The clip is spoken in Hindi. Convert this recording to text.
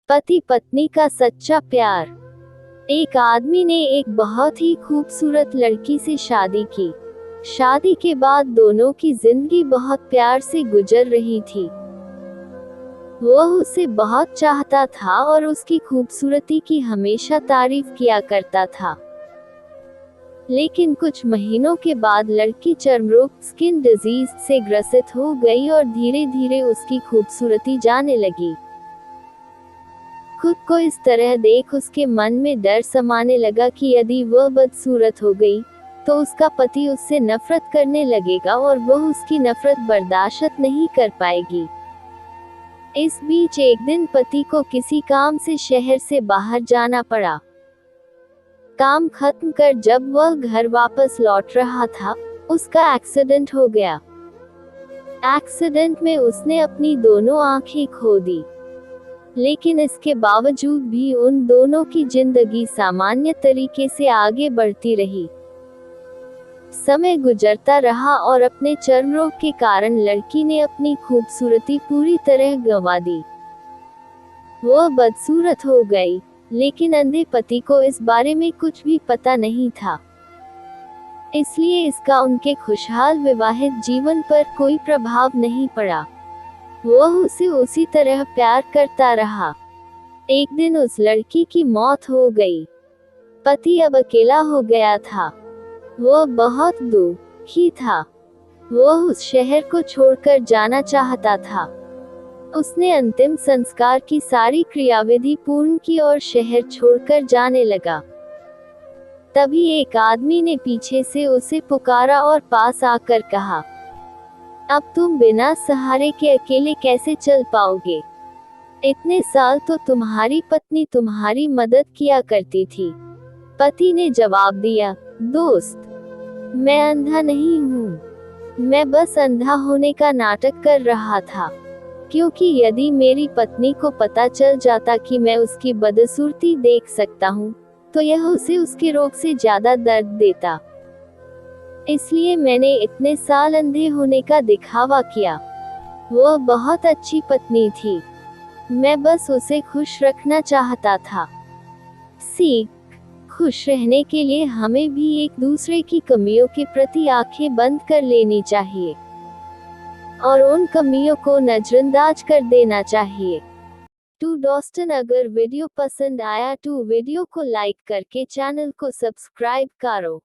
पति पत्नी का सच्चा प्यार। एक आदमी ने एक बहुत ही खूबसूरत लड़की से शादी की। शादी के बाद दोनों की जिंदगी बहुत प्यार से गुजर रही थी। वह उसे बहुत चाहता था और उसकी खूबसूरती की हमेशा तारीफ किया करता था। लेकिन कुछ महीनों के बाद लड़की चर्मरोग स्किन डिजीज से ग्रसित हो गई और धीरे धीरे उसकी खूबसूरती जाने लगी। खुद को इस तरह देख उसके मन में डर समाने लगा कि यदि वह बदसूरत हो गई तो उसका पति उससे नफरत करने लगेगा और वह उसकी नफरत बर्दाश्त नहीं कर पाएगी। इस बीच एक दिन पति को किसी काम से शहर से बाहर जाना पड़ा। काम खत्म कर जब वह घर वापस लौट रहा था, उसका एक्सीडेंट हो गया। एक्सीडेंट में उसने अपनी दोनों आंखें खो दी। लेकिन इसके बावजूद भी उन दोनों की जिंदगी सामान्य तरीके से आगे बढ़ती रही। समय गुजरता रहा और अपने चर्म रोग के कारण लड़की ने अपनी खूबसूरती पूरी तरह गंवा दी। वह बदसूरत हो गई, लेकिन अंधे पति को इस बारे में कुछ भी पता नहीं था। इसलिए इसका उनके खुशहाल विवाहित जीवन पर कोई प्रभाव नहीं पड़ा। वह उसे उसी तरह प्यार करता रहा। एक दिन उस लड़की की मौत हो गई। पति अब अकेला हो गया था। वह बहुत दुखी था। वह उस शहर को छोड़कर जाना चाहता था। उसने अंतिम संस्कार की सारी क्रियाविधि पूर्ण की और शहर छोड़कर जाने लगा। तभी एक आदमी ने पीछे से उसे पुकारा और पास आकर कहा, अब तुम बिना सहारे के अकेले कैसे चल पाओगे? इतने साल तो तुम्हारी पत्नी तुम्हारी मदद किया करती थी। पति ने जवाब दिया, दोस्त, मैं अंधा नहीं हूँ। मैं बस अंधा होने का नाटक कर रहा था, क्योंकि यदि मेरी पत्नी को पता चल जाता कि मैं उसकी बदसूरती देख सकता हूँ, तो यह उसे उसके रोग से ज्यादा दर्द देता। इसलिए मैंने इतने साल अंधे होने का दिखावा किया। वह बहुत अच्छी पत्नी थी। मैं बस उसे खुश रखना चाहता था। सीख: खुश रहने के लिए हमें भी एक दूसरे की कमियों के प्रति आंखें बंद कर लेनी चाहिए और उन कमियों को नजरअंदाज कर देना चाहिए। टू दोस्तन, अगर वीडियो पसंद आया तो वीडियो को लाइक करके चैनल को सब्सक्राइब करो।